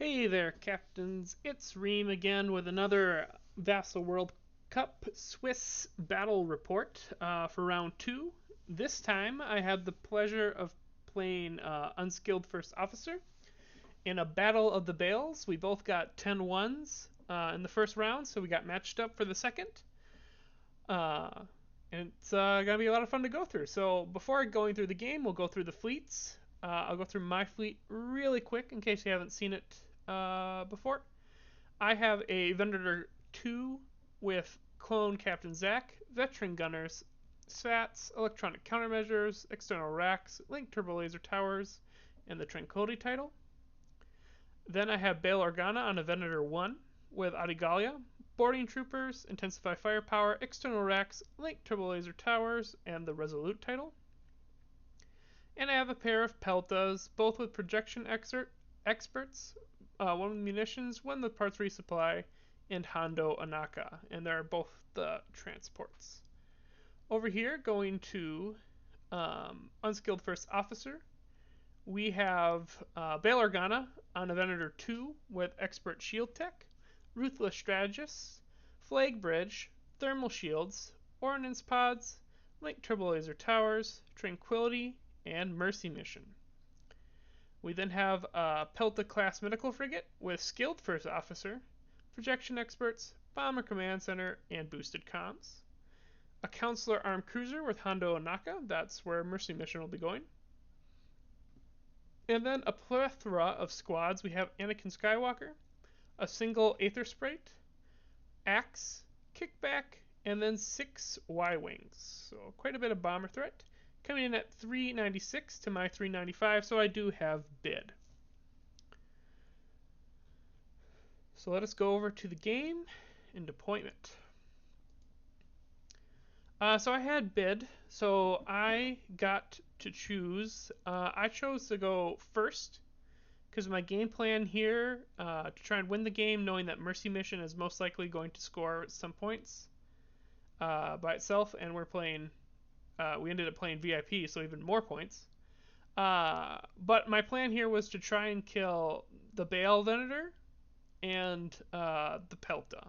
Hey there, Captains. It's Reiem again with another Vassal World Cup Swiss battle report for round 2. This time I had the pleasure of playing Unskilled First Officer in a Battle of the Bales. We both got 10 ones in the first round, so we got matched up for the second. Uh, and it's going to be a lot of fun to go through. So before going through the game, we'll go through the fleets. I'll go through my fleet really quick in case you haven't seen it before. I have a Venator II with clone Captain Zak, veteran gunners, SPHA-Ts, electronic countermeasures, external racks, linked turbolaser towers, and the Tranquility title. Then I have Organa on a Venator I with GAllia, boarding troopers, Intensify Firepower, external racks, linked turbolaser towers, and the Resolute title. And I have a pair of Peltas, both with projection experts, one with munitions, one with parts resupply, and Hondo Ohnaka, and they're both the transports. Over here, going to Unskilled First Officer, we have Organa on a Venator II with expert shield tech, ruthless strategists, flag bridge, thermal shields, ordnance pods, linked turbolaser towers, tranquility, and mercy mission. We then have a Pelta class medical frigate with skilled first officer, projection experts, bomber command center, and boosted comms. A counselor armed cruiser with Hondo Ohnaka, that's where mercy mission will be going. And then a plethora of squads. We have Anakin Skywalker, a single Aether Sprite, Axe, Kickback, and then 6 Y-Wings. So quite a bit of bomber threat. Coming in at 396 to my 395, so I do have bid. So let us go over to the game and deployment. So I had bid, so I got to choose. I chose to go first because my game plan here to try and win the game, knowing that Mercy Mission is most likely going to score some points by itself, and we're playing. We ended up playing VIP, so even more points. But my plan here was to try and kill the Bale Venator and the Pelta.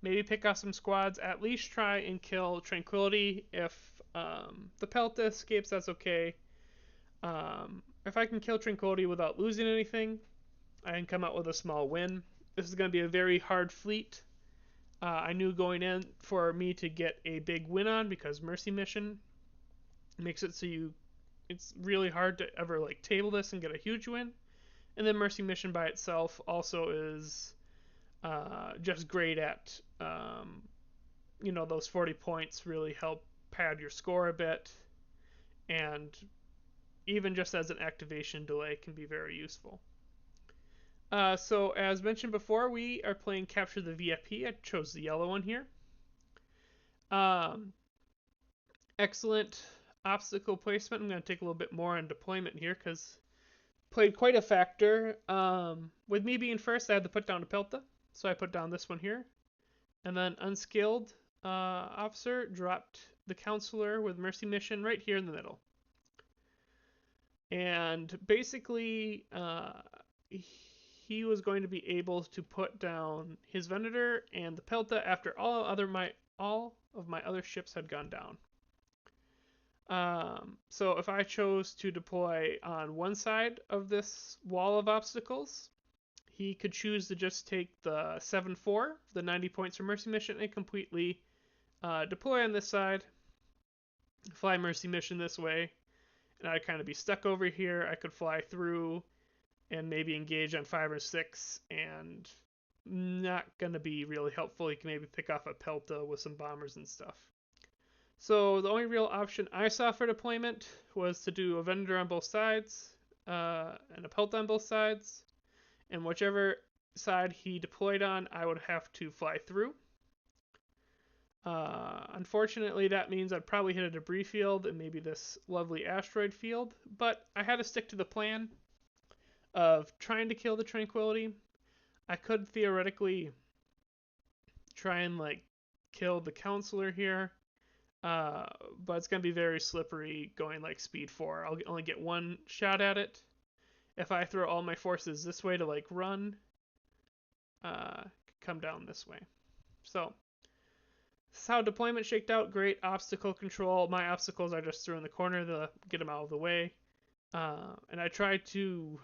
Maybe pick off some squads. At least try and kill Tranquility. If the Pelta escapes, that's okay. If I can kill Tranquility without losing anything, I can come out with a small win. This is going to be a very hard fleet. I knew going in for me to get a big win on because Mercy Mission makes it so it's really hard to ever like table this and get a huge win. And then Mercy Mission by itself also is just great at those 40 points really help pad your score a bit, and even just as an activation delay can be very useful. So as mentioned before, we are playing Capture the VIP. I chose the yellow one here. Excellent obstacle placement. I'm going to take a little bit more on deployment here because played quite a factor. With me being first, I had to put down a Pelta, so I put down this one here. And then Unskilled Officer dropped the Counselor with Mercy Mission right here in the middle. And basically, he was going to be able to put down his Venator and the Pelta after all of my other ships had gone down. So if I chose to deploy on one side of this wall of obstacles, he could choose to just take the 7-4, the 90 points for Mercy Mission, and completely deploy on this side, fly Mercy Mission this way, and I'd kind of be stuck over here. I could fly through and maybe engage on 5 or 6, and not going to be really helpful. You can maybe pick off a Pelta with some bombers and stuff. So the only real option I saw for deployment was to do a Venator on both sides and a Pelta on both sides. And whichever side he deployed on, I would have to fly through. Unfortunately, that means I'd probably hit a debris field and maybe this lovely asteroid field. But I had to stick to the plan of trying to kill the Tranquility. I could theoretically try and kill the Counselor here. But it's going to be very slippery going like speed 4. I'll only get one shot at it. if I throw all my forces this way to like run, come down this way. So this is how deployment shaked out. Great obstacle control. My obstacles I just threw in the corner to get them out of the way. And I tried to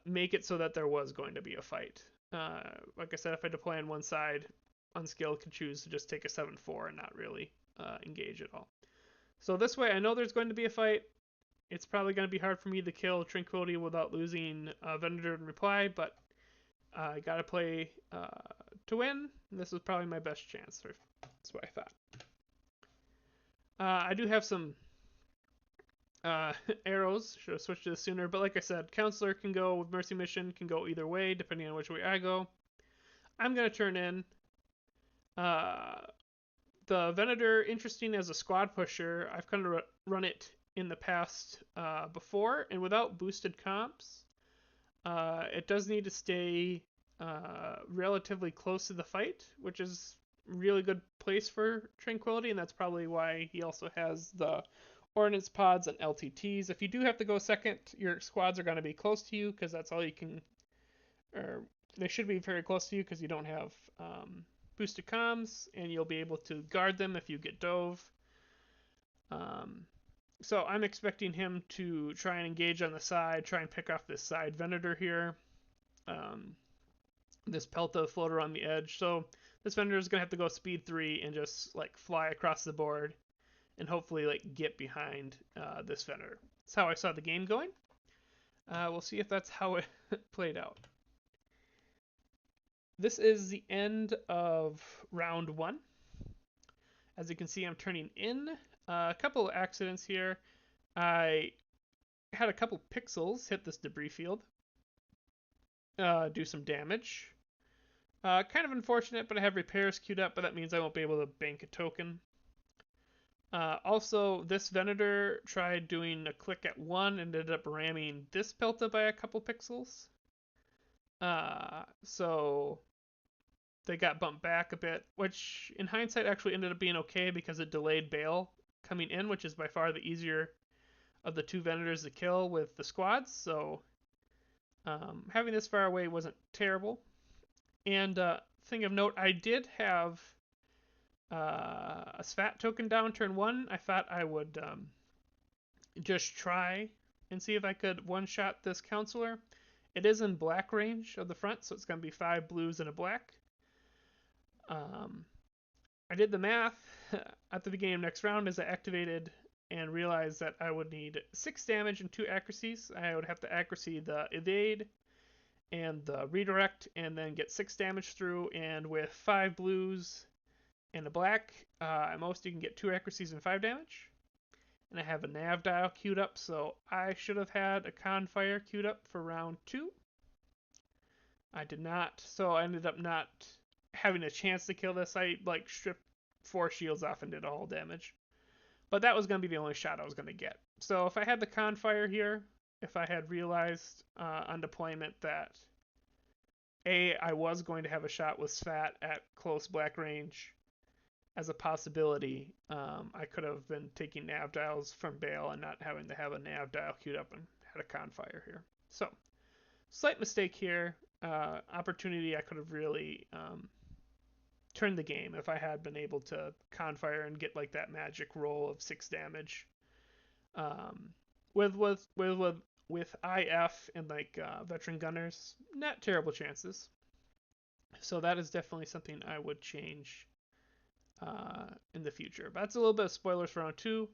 make it so that there was going to be a fight. Like I said, if I deploy on one side, Unskilled can choose to just take a 7-4 and not really engage at all. So this way, I know there's going to be a fight. It's probably going to be hard for me to kill Tranquility without losing Venator in reply, but I got to play to win. This was probably my best chance. That's what I thought. I do have some arrows. Should have switched to this sooner, but like I said, Counselor can go with Mercy Mission, can go either way depending on which way I go. I'm going to turn in the Venator, interesting as a squad pusher. I've kind of run it in the past before, and without boosted comps, it does need to stay relatively close to the fight, which is really good place for Tranquility, and that's probably why he also has the Ordnance Pods and LTTs. If you do have to go second, your squads are going to be close to you, because that's all you can, or they should be very close to you, because you don't have boosted comms, and you'll be able to guard them if you get dove. So I'm expecting him to try and engage on the side, try and pick off this side Venator here. This Pelta floater on the edge. So this Venator is going to have to go speed 3 and just like fly across the board and hopefully like get behind this Venator. That's how I saw the game going. We'll see if that's how it played out. This is the end of round 1. As you can see, I'm turning in. A couple of accidents here. I had a couple pixels hit this debris field, do some damage. Kind of unfortunate, but I have repairs queued up, but that means I won't be able to bank a token. Also, this Venator tried doing a click at 1 and ended up ramming this Pelta by a couple pixels. So they got bumped back a bit, which in hindsight actually ended up being okay because it delayed Bale coming in, which is by far the easier of the two Venators to kill with the squads. So having this far away wasn't terrible. And thing of note, I did have a SPHA-T token down turn 1. I thought I would just try and see if I could one-shot this Counselor. It is in black range of the front, so it's going to be 5 blues and a black. I did the math at the beginning of next round as I activated and realized that I would need 6 damage and 2 accuracies. I would have to accuracy the evade and the redirect and then get 6 damage through, and with 5 blues and a black, at most you can get 2 accuracies and 5 damage. And I have a nav dial queued up, so I should have had a con fire queued up for round 2. I did not, so I ended up not having a chance to kill this. I like stripped 4 shields off and did all damage. But that was going to be the only shot I was going to get. So if I had the con fire here, if I had realized on deployment that I was going to have a shot with SPHA-T at close black range as a possibility, I could have been taking nav dials from Bale and not having to have a nav dial queued up and had a con fire here. So slight mistake here. Opportunity I could have really turned the game if I had been able to con fire and get like that magic roll of 6 damage. With IF and like veteran gunners, not terrible chances. So that is definitely something I would change in the future. But that's a little bit of spoilers for round 2.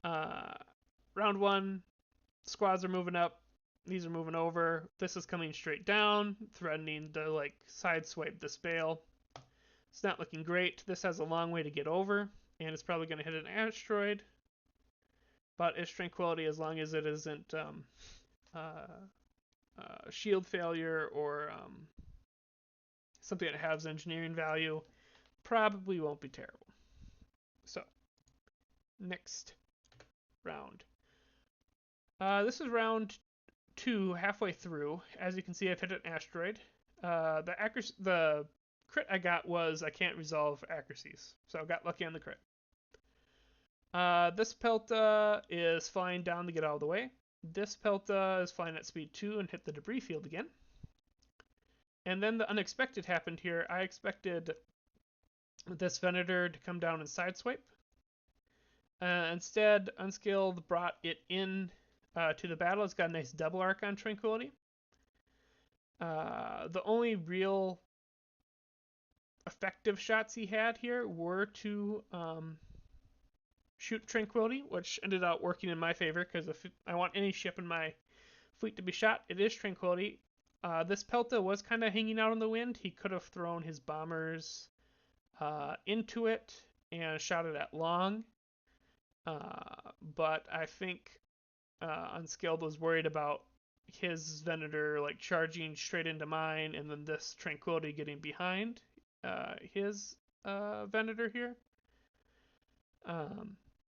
Round 1, squads are moving up. These are moving over. This is coming straight down, threatening to like sideswipe this Bale. It's not looking great. This has a long way to get over, and it's probably going to hit an asteroid. But it's Tranquility as long as it isn't shield failure or something that has engineering value. Probably won't be terrible. So, next round. This is round 2, halfway through. As you can see, I've hit an asteroid. The crit I got was I can't resolve accuracies, so I got lucky on the crit. This Pelta is flying down to get out of the way. This Pelta is flying at speed 2 and hit the debris field again. And then the unexpected happened here. I expected this Venator to come down and sideswipe. Instead, Unskilled brought it in to the battle. It's got a nice double arc on Tranquility. The only real effective shots he had here were to shoot Tranquility, which ended up working in my favor, because if I want any ship in my fleet to be shot, it is Tranquility. This Pelta was kind of hanging out in the wind. He could have thrown his bombers into it and shot it at long. But I think Unskilled was worried about his Venator like charging straight into mine, and then this Tranquility getting behind his Venator here.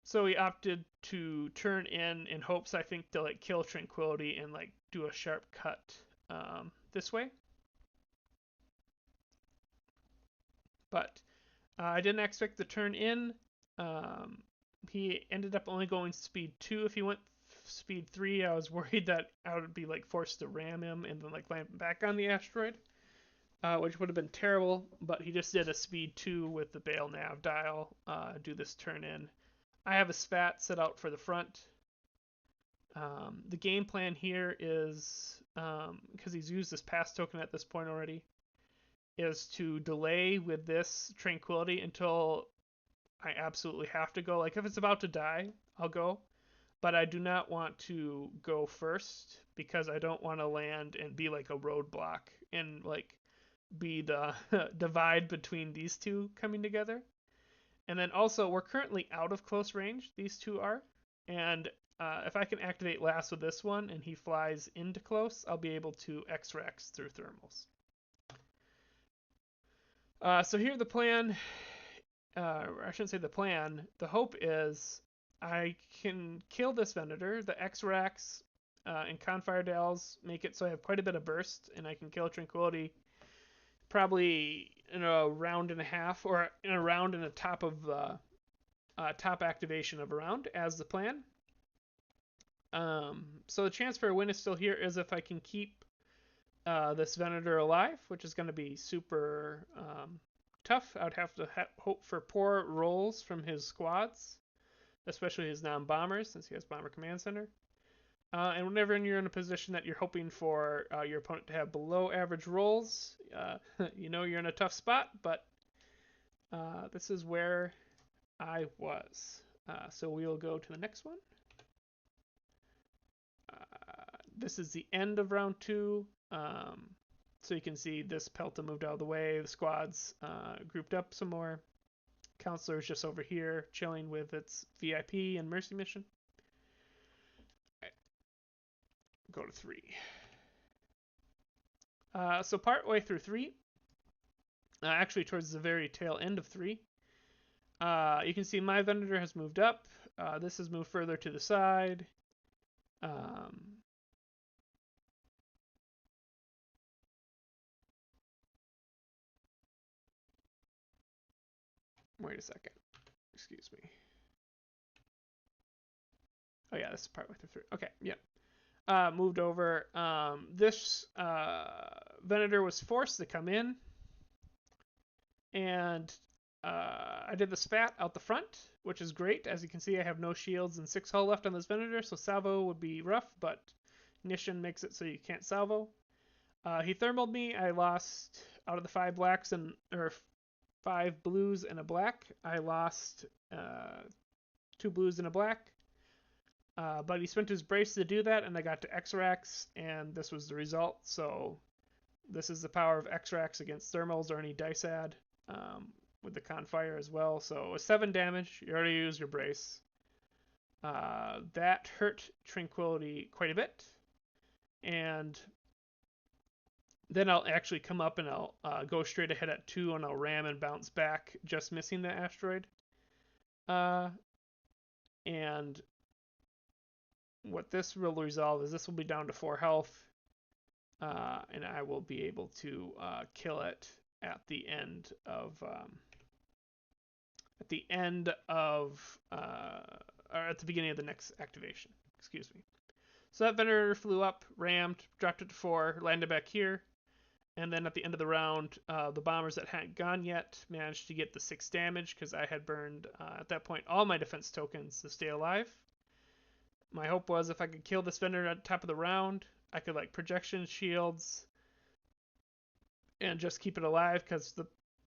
So he opted to turn in hopes, I think, to like kill Tranquility and like do a sharp cut this way. But I didn't expect the turn in. He ended up only going speed 2. If he went speed 3, I was worried that I would be like forced to ram him and then like land back on the asteroid, which would have been terrible. But he just did a speed 2 with the Bail nav dial, do this turn in. I have a SPHA-T set out for the front. The game plan here is, because he's used this pass token at this point already, is to delay with this Tranquility until I absolutely have to go. Like if it's about to die, I'll go. But I do not want to go first because I don't want to land and be like a roadblock and like be the divide between these two coming together. And then also, we're currently out of close range, these two are. And if I can activate last with this one and he flies into close, I'll be able to X-Rax through thermals. So here the plan, I shouldn't say the plan, the hope is I can kill this Venator. The X-Rax and Confire Dials make it so I have quite a bit of burst, and I can kill Tranquility probably in a round and a half, or in a round and a top of top activation of a round as the plan. So the chance for a win is still here, is if I can keep this Venator alive, which is going to be super tough. I would have to hope for poor rolls from his squads, especially his non-bombers, since he has Bomber Command Center. And whenever you're in a position that you're hoping for your opponent to have below average rolls, you know you're in a tough spot, but this is where I was. So we'll go to the next one. This is the end of round 2. So you can see this Pelta moved out of the way. The squads grouped up some more. Counselor's just over here chilling with its VIP and Mercy mission. Go to 3. So part way through 3, actually towards the very tail end of 3, you can see my Venator has moved up. This has moved further to the side. Wait a second. Excuse me. Oh yeah, this is partway through 3. Okay, yeah. Moved over. This Venator was forced to come in, and I did the SPHA-T out the front, which is great. As you can see, I have no shields and 6 hull left on this Venator, so salvo would be rough, but Ignition makes it so you can't salvo. He thermaled me. I lost out of the 5 blacks or 5 blues and a black. I lost 2 blues and a black. But he spent his brace to do that, and I got to X-Rax, and this was the result. So this is the power of X-Rax against thermals or any dice add, with the Confire as well. So with 7 damage, you already used your brace. That hurt Tranquility quite a bit. And then I'll actually come up and I'll go straight ahead at 2, and I'll ram and bounce back, just missing the asteroid. And what this will resolve is this will be down to 4 health, and I will be able to kill it at the end of or at the beginning of the next activation. Excuse me. So that Venator flew up, rammed, dropped it to 4, landed back here, and then at the end of the round, the bombers that hadn't gone yet managed to get the 6 damage because I had burned, at that point, all my defense tokens to stay alive. My hope was if I could kill this Venator at the top of the round, I could like projection shields and just keep it alive because the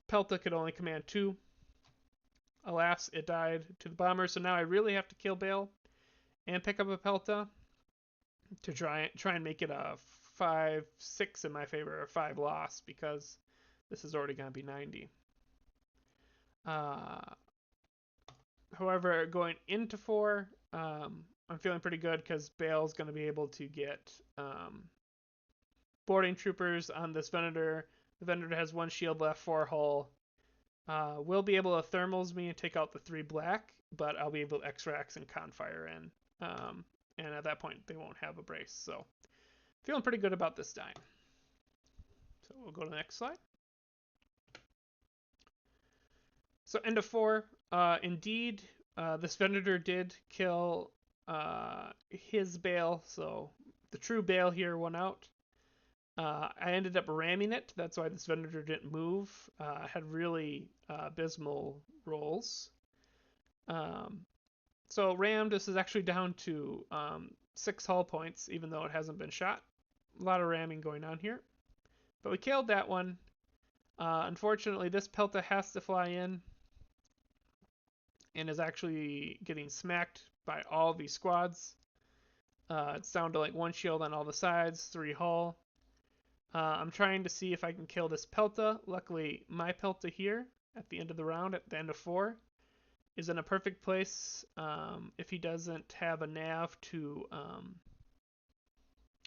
Pelta could only command 2. Alas, it died to the bomber, so now I really have to kill Bale and pick up a Pelta to try and make it a 5-6 in my favor, or 5 loss, because this is already going to be 90. However, going into 4, I'm feeling pretty good because Bale's going to be able to get boarding troopers on this Venator. The Venator has 1 shield left, 4 hull. Will be able to thermals me and take out the 3 black, but I'll be able to X-Rax and Confire in. And at that point, they won't have a brace. So, feeling pretty good about this die. So, we'll go to the next slide. So, end of 4. Indeed, this Venator did kill his Bale. So, the true Bale here won out. I ended up ramming it. That's why this Venator didn't move. Had really abysmal rolls. So rammed, this is actually down to 6 hull points, even though it hasn't been shot. A lot of ramming going on here. But we killed that one. Unfortunately, this Pelta has to fly in and is actually getting smacked by all these squads. It's down to like 1 shield on all the sides, 3 hull. I'm trying to see if I can kill this Pelta. Luckily, my Pelta here at the end of the round, at the end of 4, is in a perfect place if he doesn't have a nav to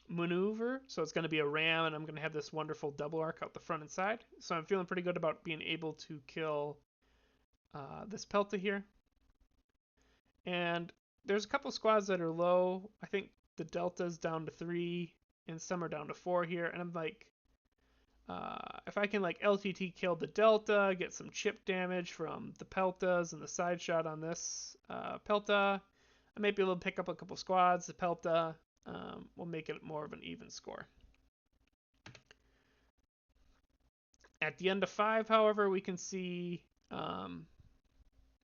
maneuver. So it's going to be a ram, and I'm going to have this wonderful double arc out the front and side. So I'm feeling pretty good about being able to kill this Pelta here. And there's a couple squads that are low. I think the Delta's down to 3, and some are down to 4 here. And I'm like, if I can like LTT kill the Delta, get some chip damage from the Peltas and the side shot on this Pelta, I might be able to pick up a couple squads. The Pelta will make it more of an even score. At the end of 5, however, we can see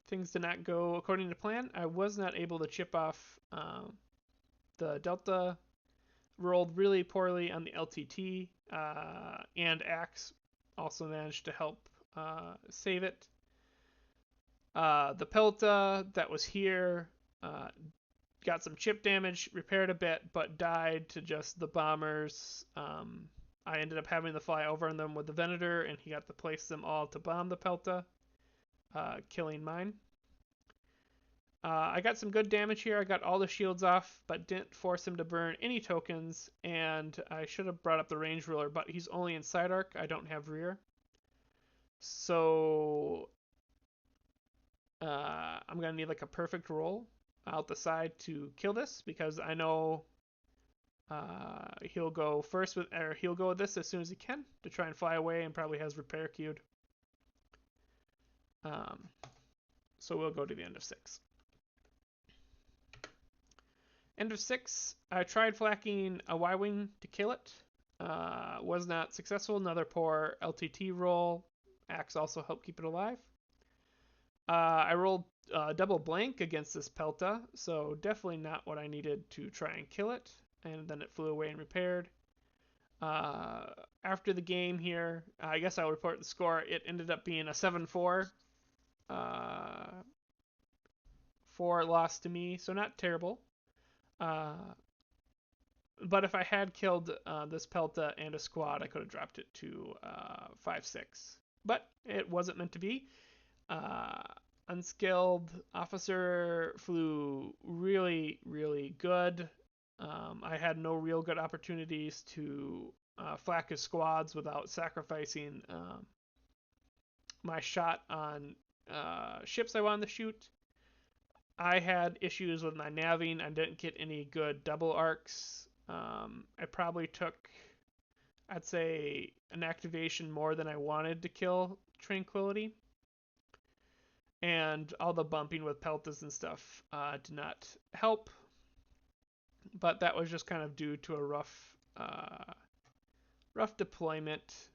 things did not go according to plan. I was not able to chip off the Delta. Rolled really poorly on the LTT, and Axe also managed to help save it. The Pelta that was here got some chip damage, repaired a bit, but died to just the bombers. I ended up having to fly over on them with the Venator, and he got to place them all to bomb the Pelta, killing mine. I got some good damage here. I got all the shields off, but didn't force him to burn any tokens, and I should have brought up the range ruler, but he's only in side arc. I don't have rear. So I'm going to need like a perfect roll out the side to kill this, because I know he'll go first with, or he'll go with this as soon as he can to try and fly away, and probably has repair queued. So we'll go to the end of 6. End of 6, I tried flacking a Y-Wing to kill it. Was not successful. Another poor LTT roll. Axe also helped keep it alive. I rolled double blank against this Pelta, so definitely not what I needed to try and kill it. And then it flew away and repaired. After the game here, I guess I'll report the score. It ended up being a 7-4. 4 loss to me, so not terrible. But if I had killed this Pelta and a squad, I could have dropped it to 5-6. But it wasn't meant to be. Unskilled officer flew really, really good. I had no real good opportunities to flak his squads without sacrificing my shot on ships I wanted to shoot. I had issues with my navving. I didn't get any good double arcs. I probably took, I'd say, an activation more than I wanted to kill Tranquility. And all the bumping with Peltas and stuff did not help. but that was just kind of due to a rough deployment.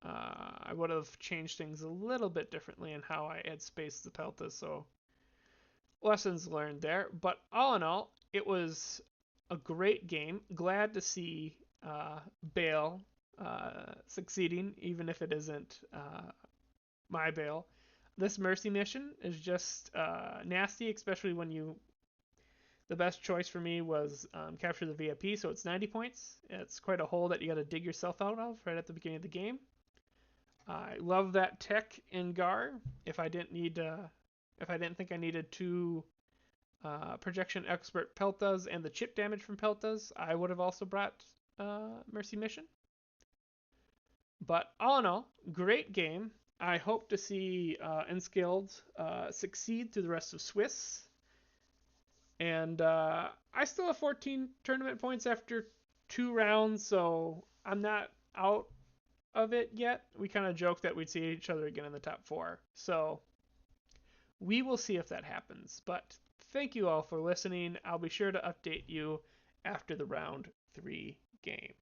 I would have changed things a little bit differently in how I had spaced the Pelta, so lessons learned there. But all in all, it was a great game. Glad to see Bale succeeding, even if it isn't my Bale. This Mercy mission is just nasty, especially when you. The best choice for me was capture the VIP, so it's 90 points. It's quite a hole that you got to dig yourself out of right at the beginning of the game. I love that tech in Gar. If I didn't think I needed two projection expert Peltas and the chip damage from Peltas, I would have also brought Mercy Mission. But all in all, great game. I hope to see Unskilled succeed through the rest of Swiss. And I still have 14 tournament points after 2 rounds, so I'm not out of it yet. We kind of joked that we'd see each other again in the top 4. So we will see if that happens. But thank you all for listening. I'll be sure to update you after the round 3 game.